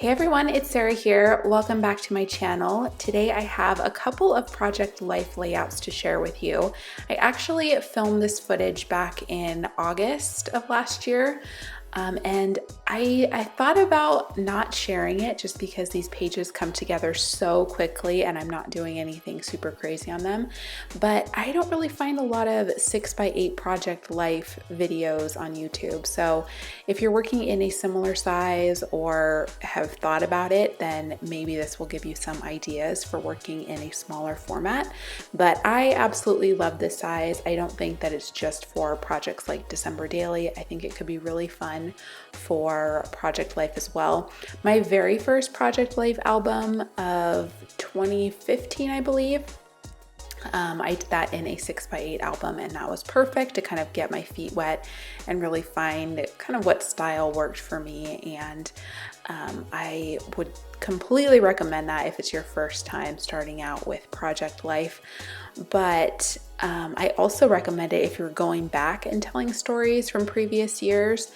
Hey everyone, it's Sarah here. Welcome back to my channel. Today I have a couple of Project Life layouts to share with you. I actually filmed this footage back in August of last year. And I thought about not sharing it just because these pages come together so quickly and I'm not doing anything super crazy on them. But I don't really find a lot of 6x8 Project Life videos on YouTube. So if you're working in a similar size or have thought about it, then maybe this will give you some ideas for working in a smaller format. But I absolutely love this size. I don't think that it's just for projects like December Daily. I think it could be really fun for Project Life as well. My very first Project Life album of 2015, I believe, I did that in a 6x8 album, and that was perfect to kind of get my feet wet and really find kind of what style worked for me. And I would completely recommend that if it's your first time starting out with Project Life. But I also recommend it if you're going back and telling stories from previous years.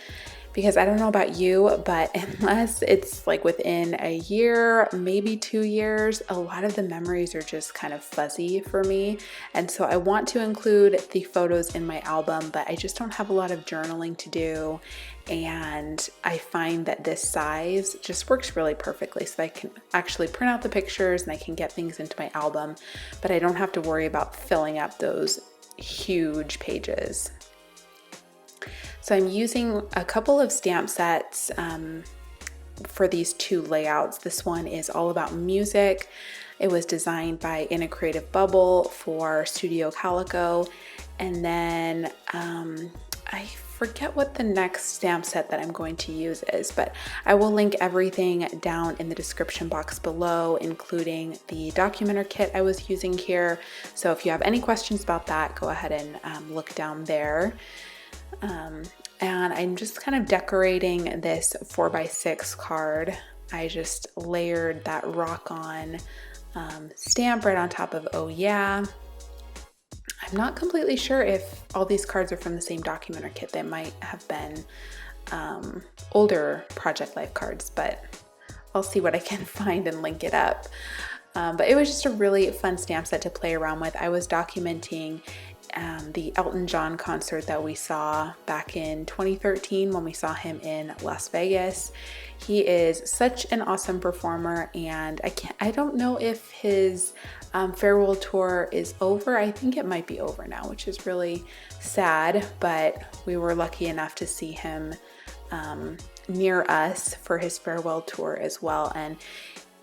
Because I don't know about you, but unless it's like within a year, maybe 2 years, a lot of the memories are just kind of fuzzy for me. And so I want to include the photos in my album, but I just don't have a lot of journaling to do. And I find that this size just works really perfectly. So I can actually print out the pictures and I can get things into my album, but I don't have to worry about filling up those huge pages. So I'm using a couple of stamp sets for these two layouts. This one is all about music. It was designed by In a Creative Bubble for Studio Calico. And then I forget what the next stamp set that I'm going to use is, but I will link everything down in the description box below, including the documenter kit I was using here. So if you have any questions about that, go ahead and look down there. And I'm just kind of decorating this 4x6 card. I just layered that rock on stamp right on top of Oh Yeah. I'm not completely sure if all these cards are from the same documenter kit. They might have been older Project Life cards, but I'll see what I can find and link it up. But it was just a really fun stamp set to play around with. I was documenting the Elton John concert that we saw back in 2013 when we saw him in Las Vegas. He is such an awesome performer, and I don't know if his farewell tour is over. I think it might be over now, which is really sad, but we were lucky enough to see him near us for his farewell tour as well. And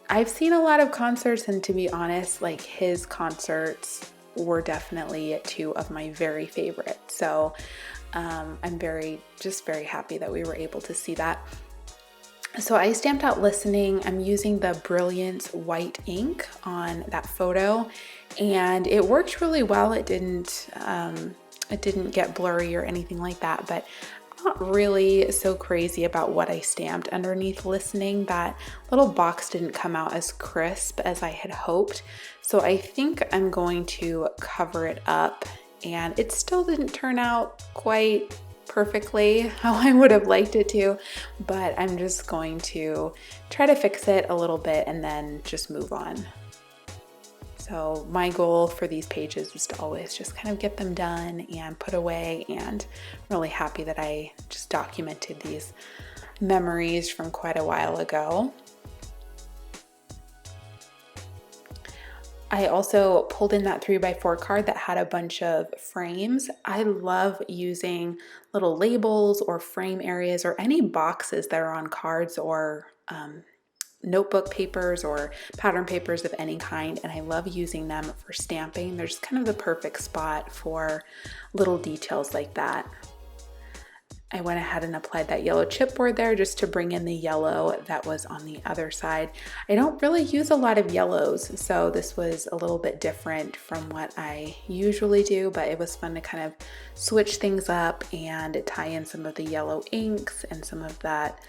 I've seen a lot of concerts, and to be honest, like his concerts were definitely two of my very favorite. So I'm very happy that we were able to see that. So I stamped out listening. I'm using the Brilliance white ink on that photo, and it worked really well. It didn't get blurry or anything like that, but not really so crazy about what I stamped underneath listening. That little box didn't come out as crisp as I had hoped. So I think I'm going to cover it up, and it still didn't turn out quite perfectly how I would have liked it to, but I'm just going to try to fix it a little bit and then just move on. So my goal for these pages is to always just kind of get them done and put away, and I'm really happy that I just documented these memories from quite a while ago. I also pulled in that 3x4 card that had a bunch of frames. I love using little labels or frame areas or any boxes that are on cards or notebook papers or pattern papers of any kind, and I love using them for stamping. They're just kind of the perfect spot for little details like that. I went ahead and applied that yellow chipboard there just to bring in the yellow that was on the other side. I don't really use a lot of yellows, so this was a little bit different from what I usually do, but it was fun to kind of switch things up and tie in some of the yellow inks and some of that.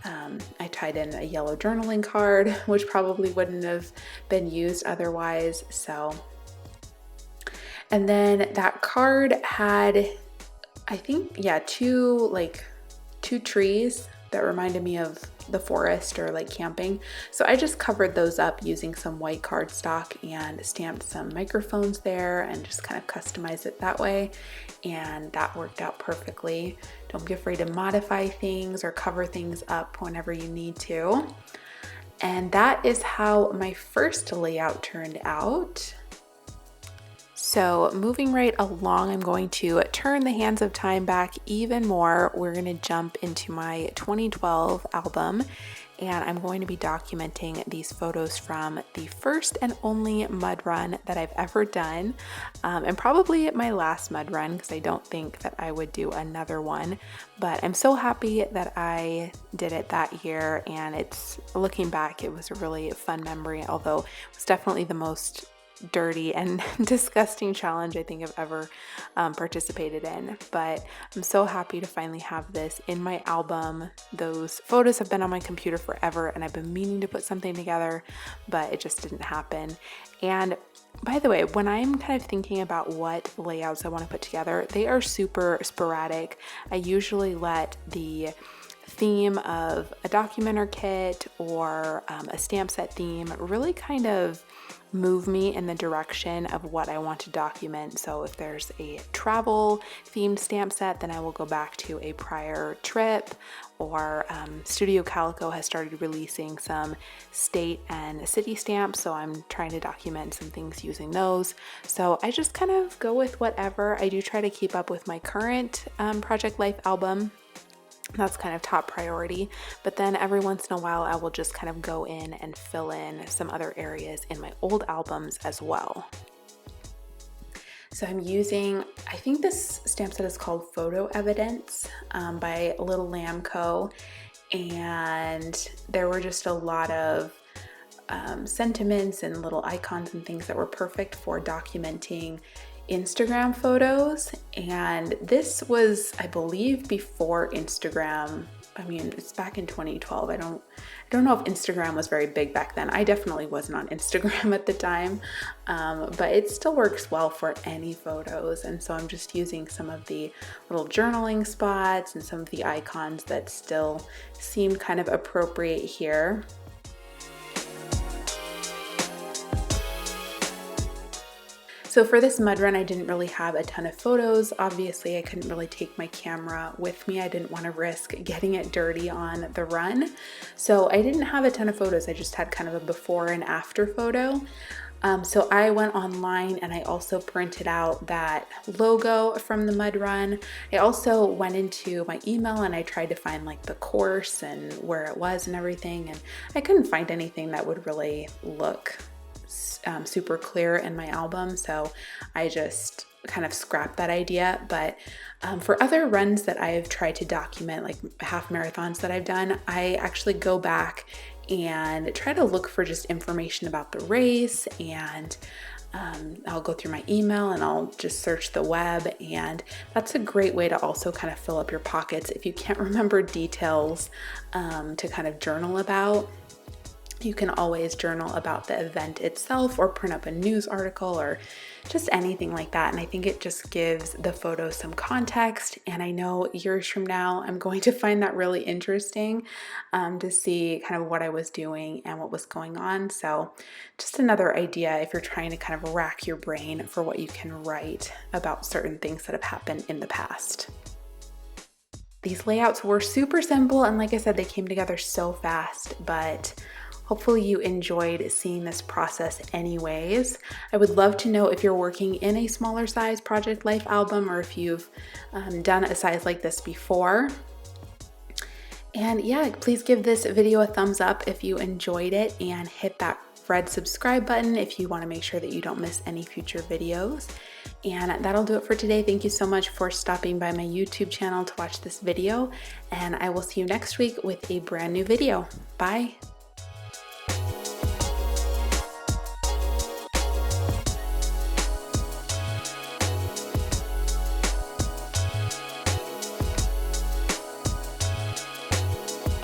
I tied in a yellow journaling card, which probably wouldn't have been used otherwise. So, and then that card had, I think, yeah, two trees that reminded me of the forest or like camping. So I just covered those up using some white cardstock and stamped some microphones there and just kind of customized it that way. And that worked out perfectly. Don't be afraid to modify things or cover things up whenever you need to. And that is how my first layout turned out. So moving right along, I'm going to turn the hands of time back even more. We're going to jump into my 2012 album, and I'm going to be documenting these photos from the first and only mud run that I've ever done, and probably my last mud run, because I don't think that I would do another one. But I'm so happy that I did it that year, and it's, looking back, it was a really fun memory, although it was definitely the most dirty and disgusting challenge I think I've ever participated in. But I'm so happy to finally have this in my album. Those photos have been on my computer forever, and I've been meaning to put something together, but it just didn't happen. And by the way, when I'm kind of thinking about what layouts I want to put together, they are super sporadic. I usually let the theme of a documenter kit or a stamp set theme really kind of move me in the direction of what I want to document. So if there's a travel themed stamp set, then I will go back to a prior trip, or Studio Calico has started releasing some state and city stamps, so I'm trying to document some things using those. So I just kind of go with whatever. I do try to keep up with my current Project Life album. That's kind of top priority, but then every once in a while I will just kind of go in and fill in some other areas in my old albums as well. So I'm using, I think this stamp set is called Photo Evidence by Little Lamb Co. And there were just a lot of sentiments and little icons and things that were perfect for documenting Instagram photos. And this was, I believe, before Instagram. I mean, it's back in 2012. I don't know if Instagram was very big back then. I definitely wasn't on Instagram at the time, but it still works well for any photos. And so I'm just using some of the little journaling spots and some of the icons that still seem kind of appropriate here. So for this mud run, I didn't really have a ton of photos. Obviously, I couldn't really take my camera with me. I didn't want to risk getting it dirty on the run. So I didn't have a ton of photos. I just had kind of a before and after photo. So I went online and I also printed out that logo from the mud run. I also went into my email and I tried to find like the course and where it was and everything. And I couldn't find anything that would really look super clear in my album, so I just kind of scrapped that idea. But for other runs that I've tried to document, like half marathons that I've done, I actually go back and try to look for just information about the race, and I'll go through my email and I'll just search the web, and that's a great way to also kind of fill up your pockets if you can't remember details to kind of journal about. You can always journal about the event itself or print up a news article or just anything like that. And I think it just gives the photo some context. And I know years from now, I'm going to find that really interesting to see kind of what I was doing and what was going on. So just another idea if you're trying to kind of rack your brain for what you can write about certain things that have happened in the past. These layouts were super simple. And like I said, they came together so fast, but hopefully you enjoyed seeing this process anyways. I would love to know if you're working in a smaller size Project Life album or if you've done a size like this before. And yeah, please give this video a thumbs up if you enjoyed it, and hit that red subscribe button if you want to make sure that you don't miss any future videos. And that'll do it for today. Thank you so much for stopping by my YouTube channel to watch this video, and I will see you next week with a brand new video. Bye.